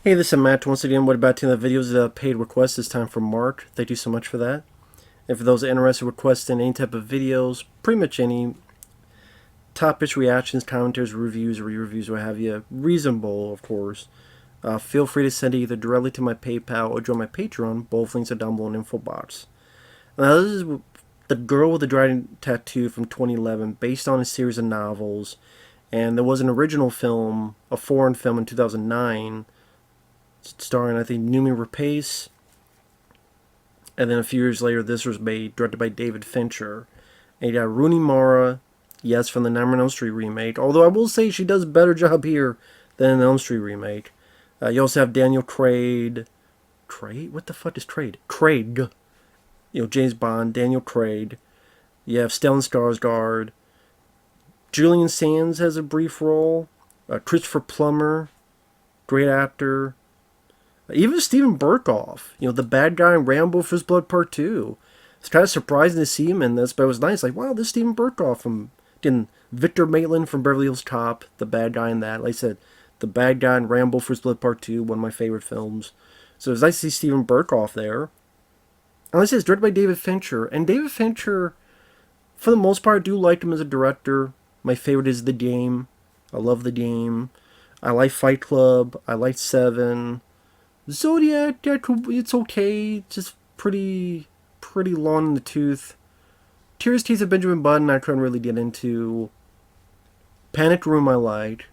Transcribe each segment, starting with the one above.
Hey, this is Matt. Once again, what about 10 of the videos paid request this time from Marc? Thank you so much for that. And for those interested in requesting any type of videos, pretty much any topics, reactions, commentaries, reviews, re-reviews, what have you, reasonable, of course, feel free to send it either directly to my PayPal or join my Patreon. Both links are down below in the info box. Now, this is The Girl with the Dragon Tattoo from 2011, based on a series of novels. And there was an original film, a foreign film in 2009, starring, I think, Noomi Rapace. And then a few years later, this was made, directed by David Fincher. And you got Rooney Mara, yes, from the Nightmare on Elm Street remake. Although I will say she does a better job here than in the Elm Street remake. You also have Daniel Craig. Craig? What the fuck is Craig? Craig. James Bond, Daniel Craig. You have Stellan Skarsgård. Julian Sands has a brief role. Christopher Plummer, great actor. Even Steven Berkoff, the bad guy in Rambo First Blood Part 2. It's kind of surprising to see him in this, but it was nice. Like, wow, this is Steven Berkoff from Victor Maitland from Beverly Hills Cop, the bad guy in that. Like I said, the bad guy in Rambo First Blood Part 2, one of my favorite films. So it was nice to see Steven Berkoff there. And like I said, it's directed by David Fincher. And David Fincher, for the most part, I do like him as a director. My favorite is The Game. I love The Game. I like Fight Club. I like Seven. Zodiac, it's okay. Just pretty long in the tooth. Tears, Teeth of Benjamin Button, I couldn't really get into. Panic Room, I liked.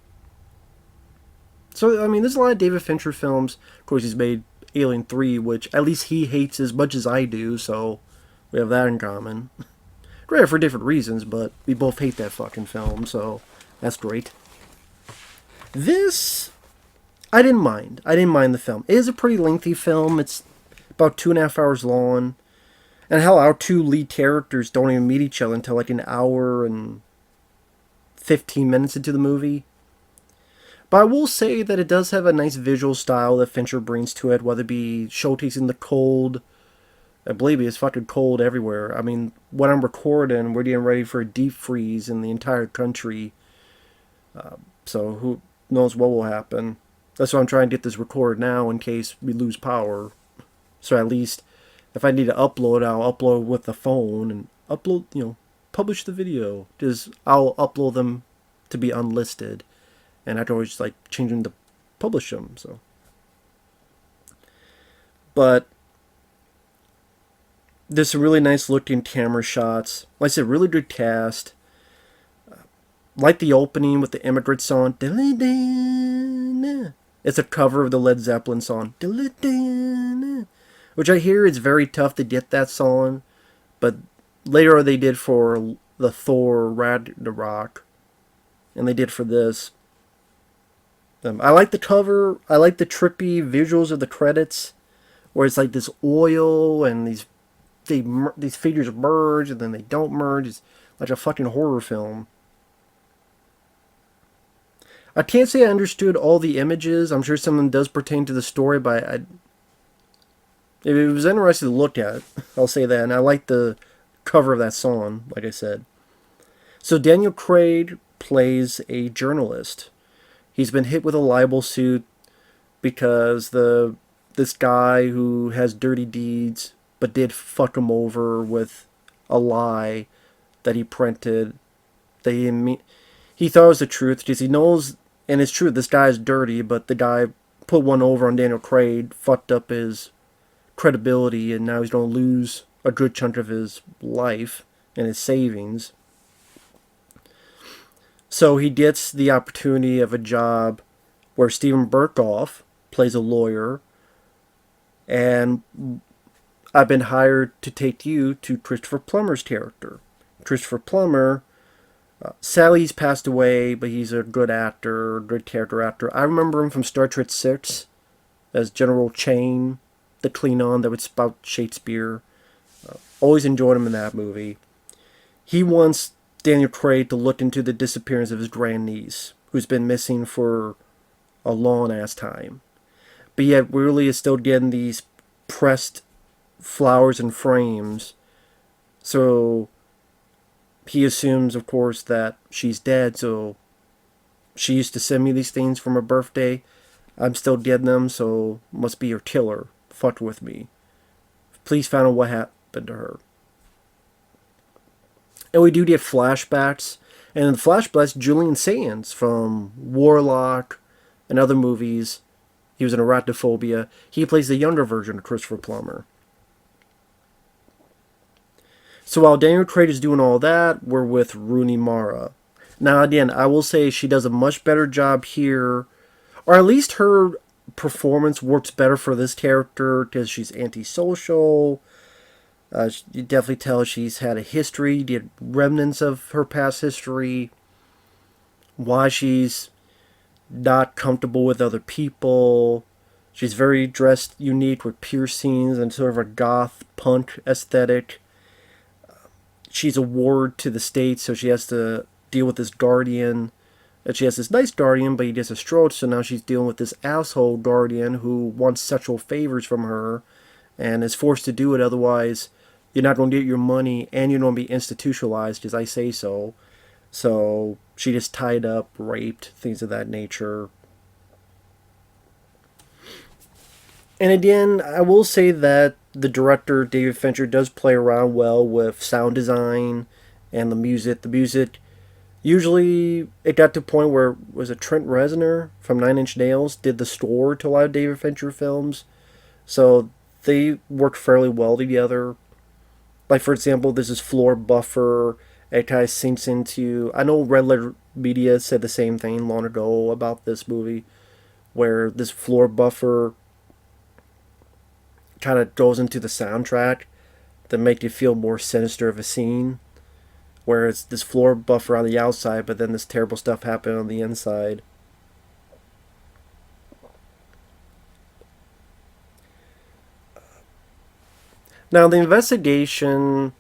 So, I mean, there's a lot of David Fincher films. Of course, he's made Alien 3, which at least he hates as much as I do, so we have that in common. Great for different reasons, but we both hate that fucking film, so that's great. This, I didn't mind. I didn't mind the film. It is a pretty lengthy film. It's about 2.5 hours long. And hell, our two lead characters don't even meet each other until like an hour and 15 minutes into the movie. But I will say that it does have a nice visual style that Fincher brings to it, whether it be showcasing the cold. I believe it's fucking cold everywhere. I mean, when I'm recording, we're getting ready for a deep freeze in the entire country. So who knows what will happen. That's why I'm trying to get this recorded now in case we lose power. So at least if I need to upload, I'll upload with the phone and upload, publish the video. Just I'll upload them to be unlisted. And I can always change them to publish them. So, but there's some really nice looking camera shots. Like I said, really good cast. Like the opening with the immigrant song. It's a cover of the Led Zeppelin song. Which I hear it's very tough to get that song. But later they did for the Thor Ragnarok. And they did for this. I like the cover. I like the trippy visuals of the credits. Where it's like this oil and these figures merge and then they don't merge. It's like a fucking horror film. I can't say I understood all the images. I'm sure some of them does pertain to the story, but it was interesting to look at. I'll say that. And I like the cover of that song, like I said. So Daniel Craig plays a journalist. He's been hit with a libel suit because this guy who has dirty deeds but did fuck him over with a lie that he printed. He thought it was the truth because he knows, and it's true, this guy's dirty, but the guy put one over on Daniel Craig, fucked up his credibility, and now he's going to lose a good chunk of his life and his savings. So he gets the opportunity of a job where Steven Berkoff plays a lawyer, and I've been hired to take you to Christopher Plummer's character. Christopher Plummer, sadly he's passed away, but he's a good actor, good character actor. I remember him from Star Trek 6 as General Chain, the Klingon that would spout Shakespeare. Always enjoyed him in that movie. He wants Daniel Craig to look into the disappearance of his grandniece, who's been missing for a long ass time. But yet really is still getting these pressed flowers and frames. So he assumes, of course, that she's dead. So she used to send me these things for my birthday. I'm still getting them, so must be your killer. Fucked with me. Please find out what happened to her. And we do get flashbacks. And in the flashbacks, Julian Sands from Warlock and other movies, he was in Arachnophobia. He plays the younger version of Christopher Plummer. So while Daniel Craig is doing all that, we're with Rooney Mara. Now, again, I will say she does a much better job here, or at least her performance works better for this character because she's antisocial. You definitely tell she's had a history, the remnants of her past history, why she's not comfortable with other people. She's very dressed unique with piercings and sort of a goth punk aesthetic. She's a ward to the state, so she has to deal with this guardian. And she has this nice guardian, but he gets a stroke, so now she's dealing with this asshole guardian who wants sexual favors from her and is forced to do it, otherwise you're not going to get your money and you're going to be institutionalized, as I say so. So she gets tied up, raped, things of that nature. And again, I will say that the director, David Fincher, does play around well with sound design and the music. The music, usually it got to a point where, was it Trent Reznor from Nine Inch Nails did the score to a lot of David Fincher films. So they worked fairly well together. Like, for example, this is Floor Buffer. It kind of sinks into... I know Red Letter Media said the same thing long ago about this movie, where this Floor Buffer kind of goes into the soundtrack to make you feel more sinister of a scene. Where it's this floor buffer on the outside, but then this terrible stuff happened on the inside. Now, the investigation...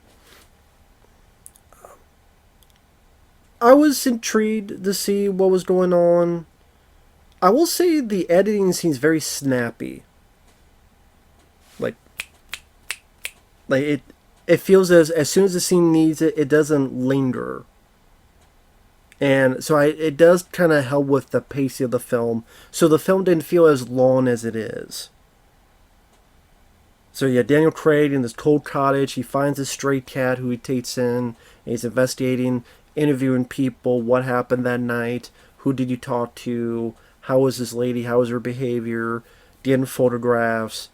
I was intrigued to see what was going on. I will say the editing seems very snappy. Like it feels as soon as the scene needs it, it doesn't linger. And so it does kind of help with the pacing of the film. So the film didn't feel as long as it is. So yeah, Daniel Craig in this cold cottage, he finds a stray cat who he takes in, and he's investigating, interviewing people, what happened that night, who did you talk to, how was this lady, how was her behavior, getting photographs.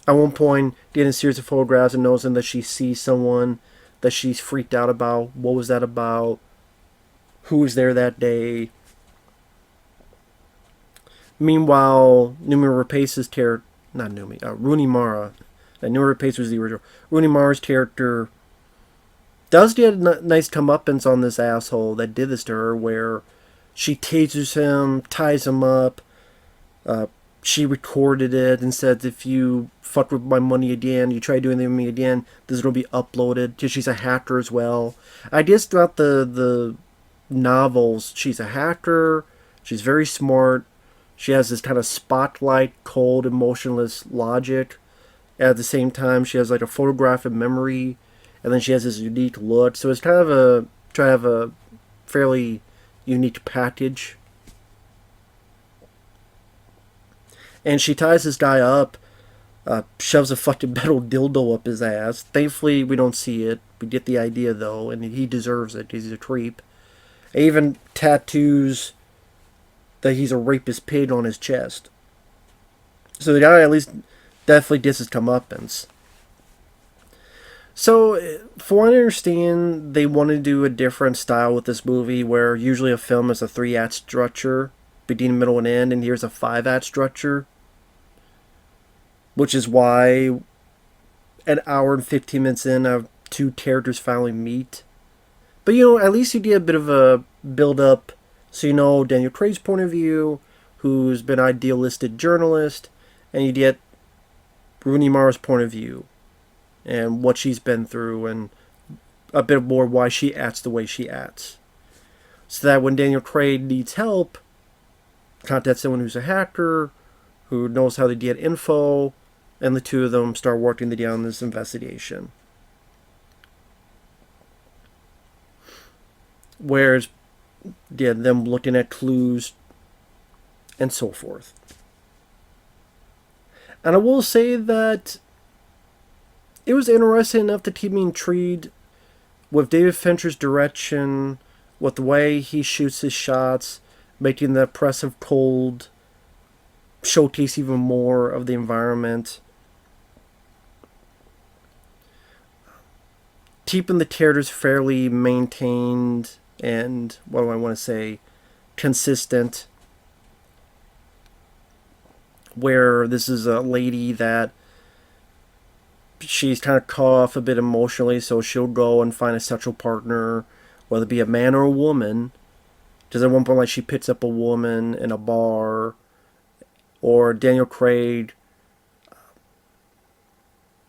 At one point, getting a series of photographs and noticing that she sees someone that she's freaked out about. What was that about? Who was there that day? Meanwhile, Noomi Rapace's character, not Noomi, Rooney Mara. Noomi Rapace was the original. Rooney Mara's character does get a nice comeuppance on this asshole that did this to her, where she tasers him, ties him up. She recorded it and said, if you fuck with my money again, you try doing anything with me again, this is going to be uploaded. Because she's a hacker as well. I guess throughout the novels, she's a hacker. She's very smart. She has this kind of spotlight, cold, emotionless logic. At the same time, she has like a photographic memory. And then she has this unique look. So it's kind of try to have a fairly unique package. And she ties this guy up, shoves a fucking metal dildo up his ass. Thankfully, we don't see it. We get the idea, though, and he deserves it. He's a creep. Even tattoos that he's a rapist pig on his chest. So the guy at least definitely gets his comeuppance. So, for what I understand, they want to do a different style with this movie, where usually a film is a 3-act structure, beginning, middle, and end, and here's a 5-act structure. Which is why an hour and 15 minutes in, two characters finally meet. But, at least you get a bit of a build-up, so you know Daniel Craig's point of view, who's been an idealistic journalist, and you get Rooney Mara's point of view, and what she's been through, and a bit more why she acts the way she acts. So that when Daniel Craig needs help, contact someone who's a hacker, who knows how to get info, and the two of them start working together on this investigation. Whereas, them looking at clues and so forth. And I will say that it was interesting enough to keep me intrigued with David Fincher's direction, with the way he shoots his shots, making the oppressive cold showcase even more of the environment. Keeping the characters fairly maintained and, what do I want to say, consistent. Where this is a lady that she's kind of cut off a bit emotionally, so she'll go and find a sexual partner, whether it be a man or a woman. Because at one point, like, she picks up a woman in a bar, or Daniel Craig,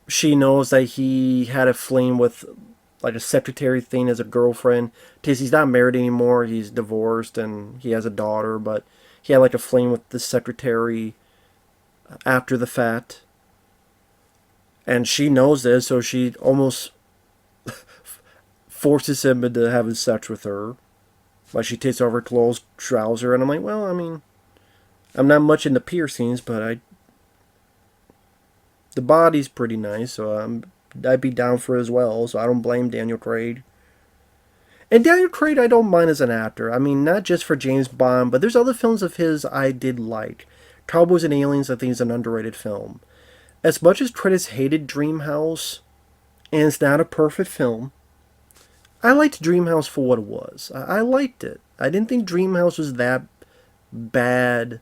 she knows that he had a fling with, like, a secretary thing as a girlfriend, because he's not married anymore, he's divorced, and he has a daughter, but he had, like, a fling with the secretary after the fact. And she knows this, so she almost forces him into having sex with her. Like, she takes off her clothes, trouser, and I'm like, well, I mean, I'm not much into piercings, but the body's pretty nice, so I'd be down for it as well, so I don't blame Daniel Craig. And Daniel Craig I don't mind as an actor. I mean, not just for James Bond, but there's other films of his I did like. Cowboys and Aliens, I think, is an underrated film. As much as critics hated Dreamhouse, and it's not a perfect film, I liked Dreamhouse for what it was. I liked it. I didn't think Dreamhouse was that bad.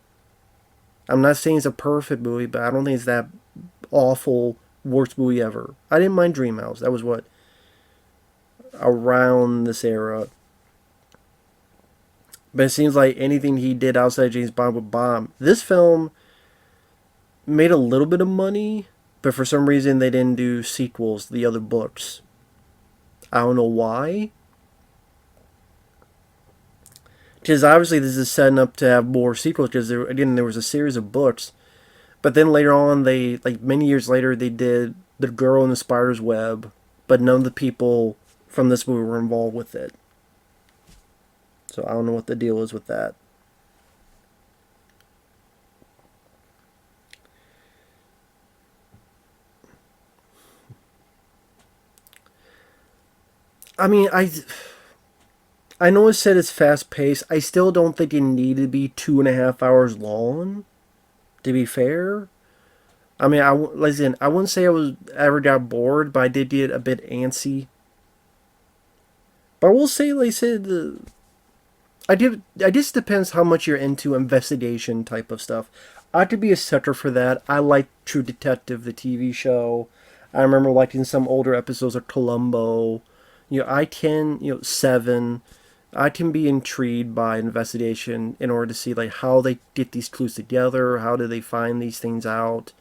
I'm not saying it's a perfect movie, but I don't think it's that awful, worst movie ever. I didn't mind Dreamhouse. That was what? Around this era. But it seems like anything he did outside James Bond would bomb. This film made a little bit of money, but for some reason they didn't do sequels to the other books. I don't know why. Because obviously this is setting up to have more sequels, because there was a series of books. But then later on, many years later, they did The Girl in the Spider's Web, but none of the people from this movie were involved with it. So I don't know what the deal is with that. I mean, I know it said it's fast paced. I still don't think it needed to be 2.5 hours long. To be fair, I mean, listen, I wouldn't say I ever got bored, but I did get a bit antsy. But I will say, like I said, I just depends how much you're into investigation type of stuff. I could be a sucker for that. I like True Detective, the TV show. I remember liking some older episodes of Columbo. Seven. I can be intrigued by investigation in order to see like how they get these clues together, how do they find these things out,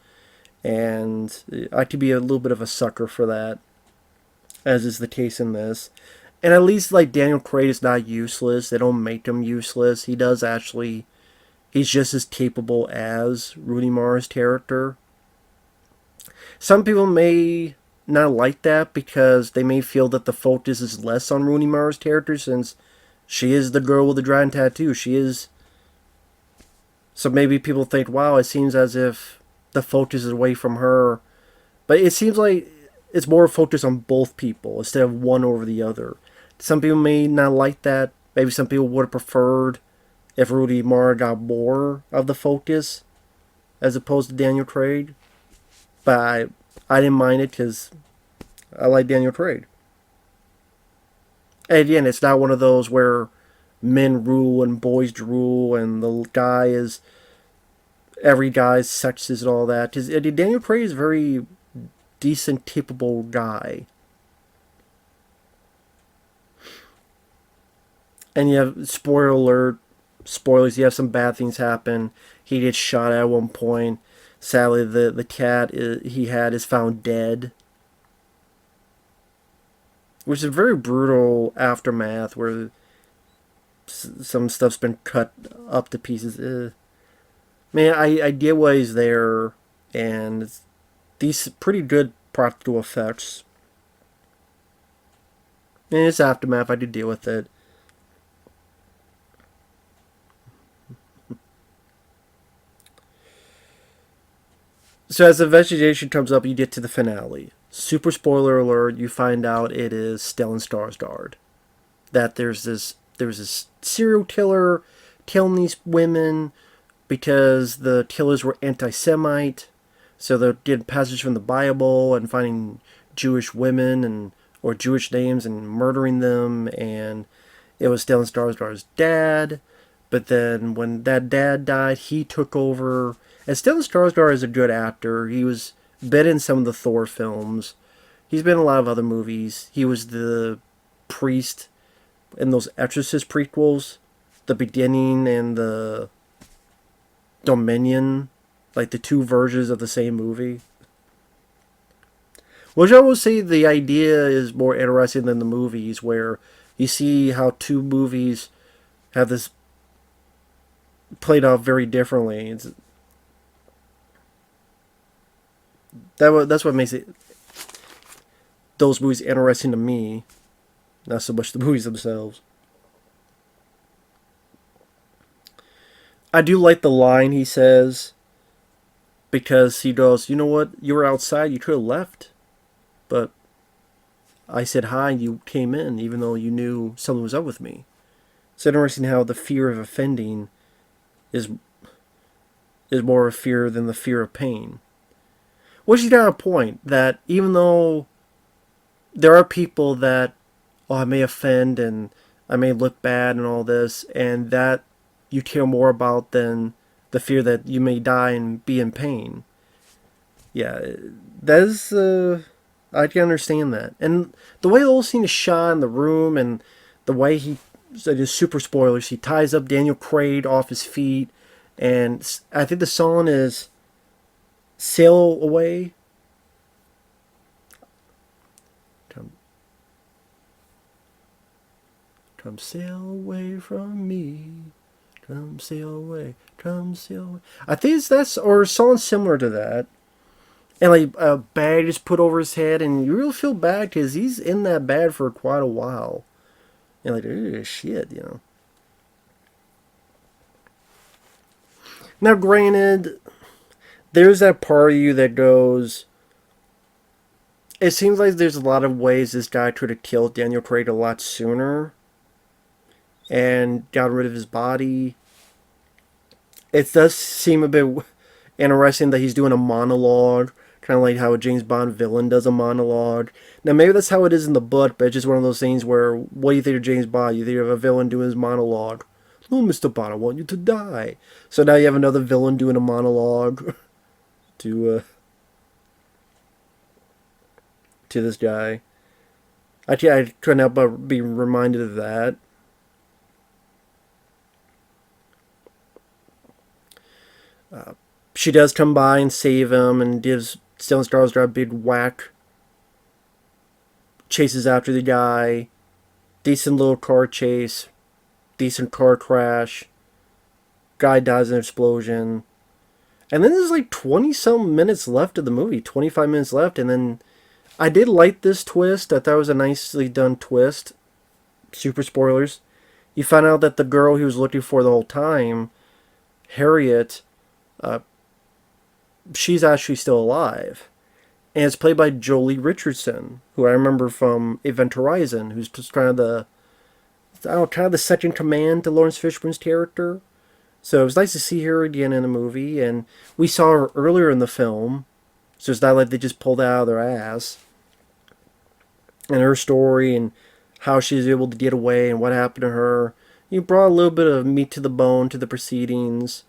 and I could be a little bit of a sucker for that, as is the case in this. And at least like Daniel Craig is not useless. They don't make him useless. He does actually, he's just as capable as Rooney Mara's character. Some people may not like that because they may feel that the focus is less on Rooney Mara's character since she is the girl with the dragon tattoo. She is. So maybe people think, wow, it seems as if the focus is away from her. But it seems like it's more focused on both people instead of one over the other. Some people may not like that. Maybe some people would have preferred if Rooney Mara got more of the focus as opposed to Daniel Craig. But I didn't mind it because I like Daniel Craig. And again, it's not one of those where men rule and boys rule and the guy is every guy's sexist and all that. Because Daniel Craig is a very decent, capable guy. And you have, spoiler alert, spoilers, you have some bad things happen. He gets shot at one point. Sadly, the cat he had is found dead. Which is a very brutal aftermath where some stuff's been cut up to pieces. Man, I get why he's there, and these pretty good practical effects. And it's aftermath, I did deal with it. So as the investigation comes up, you get to the finale. Super spoiler alert! You find out it is Stellan Skarsgård. That there's this serial killer killing these women because the killers were anti-Semite. So they're getting passages from the Bible and finding Jewish women and or Jewish names and murdering them. And it was Stellan Skarsgård's dad. But then when that dad died, he took over. And Stellan Skarsgård is a good actor. He was been in some of the Thor films. He's been in a lot of other movies. He was the priest in those Exorcist prequels, the beginning and the Dominion, like the two versions of the same movie. Which I will say the idea is more interesting than the movies, where you see how two movies have this played out very differently. That's what makes those movies interesting to me, not so much the movies themselves. I do like the line he says, because he goes, "You know what? You were outside. You could have left, but I said hi and you came in, even though you knew something was up with me." It's interesting how the fear of offending is more of a fear than the fear of pain. Which is got a point that even though there are people that, oh, I may offend and I may look bad and all this, and that you care more about than the fear that you may die and be in pain. Yeah, that is, I can understand that. And the way the whole scene is shot in the room and the way he, so just super spoilers, he ties up Daniel Craig off his feet, and I think the song is Sail Away. Come sail away from me. Come sail away. Come sail away. I think that's or a song similar to that. And like a bag is put over his head, and you really feel bad because he's in that bag for quite a while. And like, shit, you know. Now, granted, there's that part of you that goes, it seems like there's a lot of ways this guy could have killed Daniel Craig a lot sooner and got rid of his body. It does seem a bit interesting that he's doing a monologue, kind of like how a James Bond villain does a monologue. Now, maybe that's how it is in the book, but it's just one of those things where, what do you think of James Bond? You think of a villain doing his monologue. "Oh, Mr. Bond, I want you to die." So now you have another villain doing a monologue to this guy. Actually, I couldn't help but be reminded of that. She does come by and save him and gives Stellan Skarsgård a big whack. Chases after the guy. Decent little car chase. Decent car crash. Guy dies in an explosion. And then there's like 20-some minutes left of the movie. 25 minutes left. And then I did like this twist. I thought it was a nicely done twist. Super spoilers. You find out that the girl he was looking for the whole time, Harriet, she's actually still alive. And it's played by Jolie Richardson, who I remember from Event Horizon, who's just kind of the second command to Lawrence Fishburne's character. So it was nice to see her again in a movie, and we saw her earlier in the film, so it's not like they just pulled it out of their ass. And her story and how she was able to get away and what happened to her. You brought a little bit of meat to the bone to the proceedings.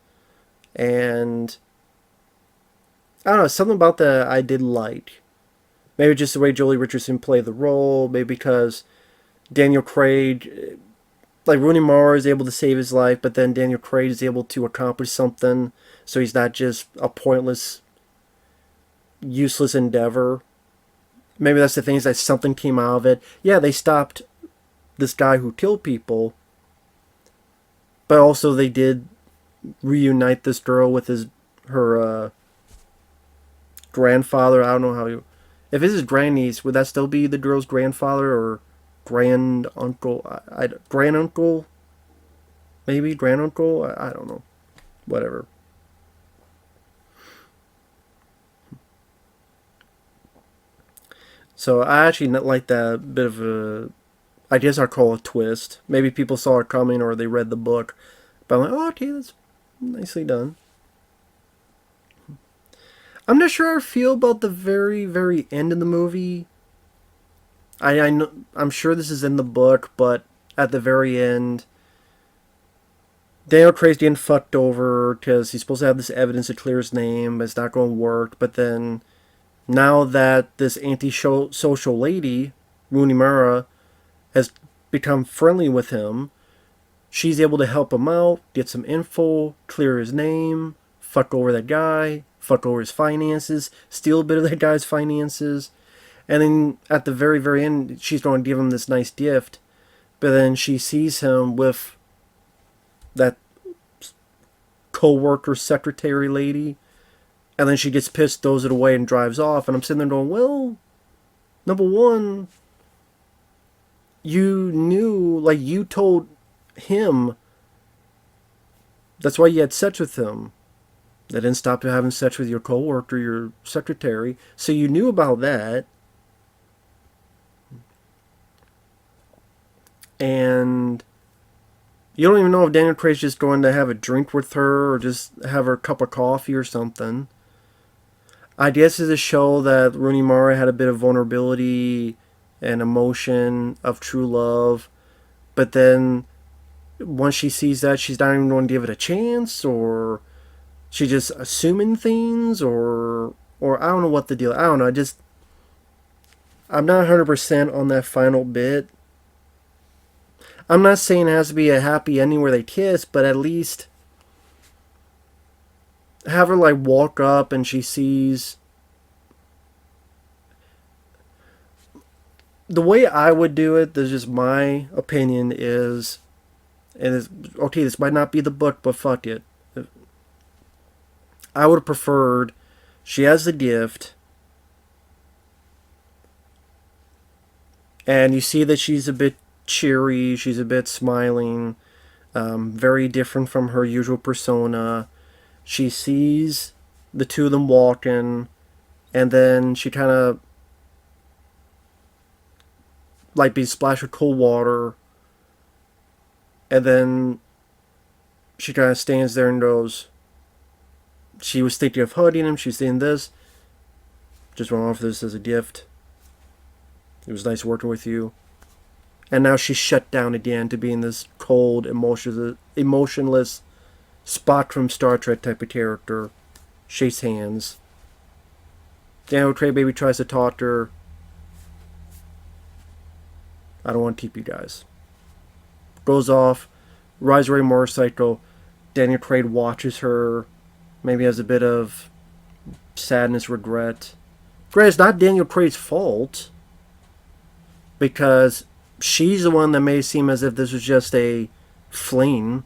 And I don't know, something about that I did like. Maybe just the way Jolie Richardson played the role. Maybe because Daniel Craig, like Rooney Mara is able to save his life, but then Daniel Craig is able to accomplish something. So he's not just a pointless, useless endeavor. Maybe that's the thing, is that something came out of it. Yeah, they stopped this guy who killed people. But also they did reunite this girl with her grandfather. I don't know how you... If it's his grandniece, would that still be the girl's grandfather or grand uncle? Grand uncle? Maybe grand uncle? I don't know. Whatever. So I actually not like that bit of a, I guess I'd call it a twist. Maybe people saw it coming or they read the book. But I'm like, oh, okay, that's nicely done. I'm not sure how I feel about the very, very end of the movie. I know, I'm sure this is in the book, but at the very end, Daniel Craig's getting fucked over because he's supposed to have this evidence to clear his name, but it's not going to work. But then, now that this anti-social lady, Rooney Mara, has become friendly with him, she's able to help him out, get some info, clear his name, fuck over that guy, fuck over his finances, steal a bit of that guy's finances. And then at the very, very end, she's going to give him this nice gift. But then she sees him with that co-worker secretary lady. And then she gets pissed, throws it away, and drives off. And I'm sitting there going, well, number one, you knew, like, you told him. That's why you had sex with him. That didn't stop you having sex with your co-worker, your secretary. So you knew about that. And you don't even know if Daniel Craig's just going to have a drink with her or just have her a cup of coffee or something. I guess it's a show that Rooney Mara had a bit of vulnerability and emotion of true love. But then once she sees that, she's not even going to give it a chance, or she's just assuming things, or I don't know what the deal. I don't know. I'm not 100% on that final bit. I'm not saying it has to be a happy ending where they kiss, but at least have her like walk up and she sees. The way I would do it, this is just my opinion, is, and it's, okay, this might not be the book, but fuck it. I would have preferred she has the gift, and you see that she's a bit cheery, she's a bit smiling, very different from her usual persona. She sees the two of them walking, and then she kind of like be splashed with cold water, and then she kind of stands there and goes, she was thinking of hugging him, she's saying this, just want to offer this as a gift, it was nice working with you. And now she's shut down again to being this cold, emotionless Spock from Star Trek type of character. Shakes hands. Daniel Craig baby tries to talk to her. I don't want to keep you guys. Goes off, rides her motorcycle. Daniel Craig watches her. Maybe has a bit of sadness, regret. Granted, it's not Daniel Craig's fault, because she's the one that may seem as if this was just a fling,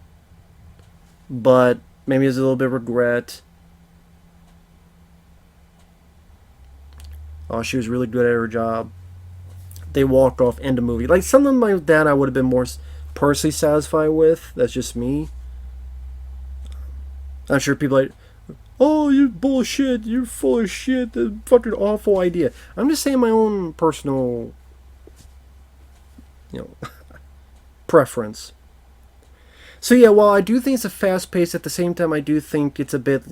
but maybe there's a little bit of regret. Oh, she was really good at her job. They walk off, end the movie. Like something like that I would have been more personally satisfied with. That's just me. I'm sure people are like, oh, you bullshit, you're full of shit, that's a fucking awful idea. I'm just saying my own personal, preference. So yeah, while I do think it's a fast pace, at the same time I do think it's a bit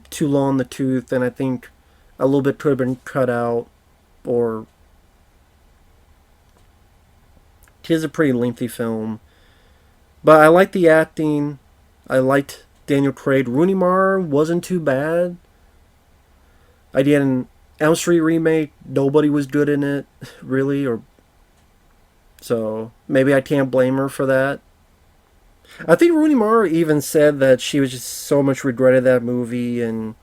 too long in the tooth, and I think a little bit could have been cut out, or it is a pretty lengthy film. But I like the acting. I liked Daniel Craig. Rooney Mara wasn't too bad. I did an Elm Street remake. Nobody was good in it, really, or so maybe I can't blame her for that. I think Rooney Mara even said that she was just so much regretted that movie, and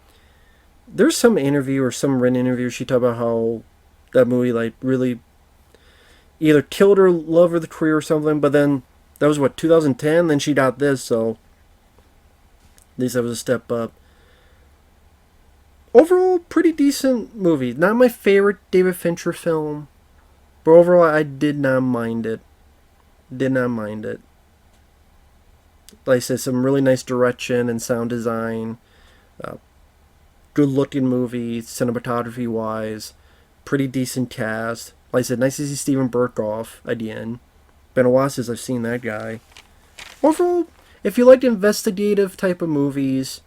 there's some interview or some written interview she talked about how that movie like really either killed her love of the career or something. But then that was what, 2010. Then she got this, so at least that was a step up. Overall, pretty decent movie. Not my favorite David Fincher film, but overall, I did not mind it. Did not mind it. Like I said, some really nice direction and sound design. Good looking movie, cinematography wise. Pretty decent cast. Like I said, nice to see Steven Berkoff at the end. Been a while since I've seen that guy. Overall, if you like investigative type of movies,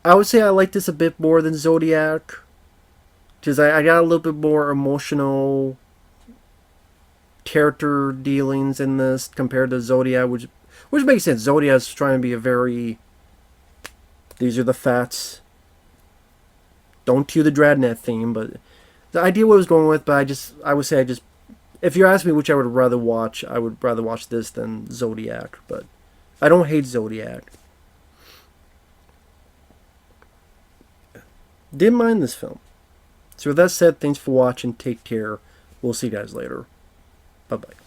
I would say I like this a bit more than Zodiac. Because I got a little bit more emotional character dealings in this compared to Zodiac, which makes sense. Zodiac's trying to be a very... These are the facts. Don't cue the Dragnet theme, but the idea what I was going with, but I would say if you ask me which I would rather watch, I would rather watch this than Zodiac, but I don't hate Zodiac. Didn't mind this film. So with that said, thanks for watching, take care, we'll see you guys later. Bye-bye.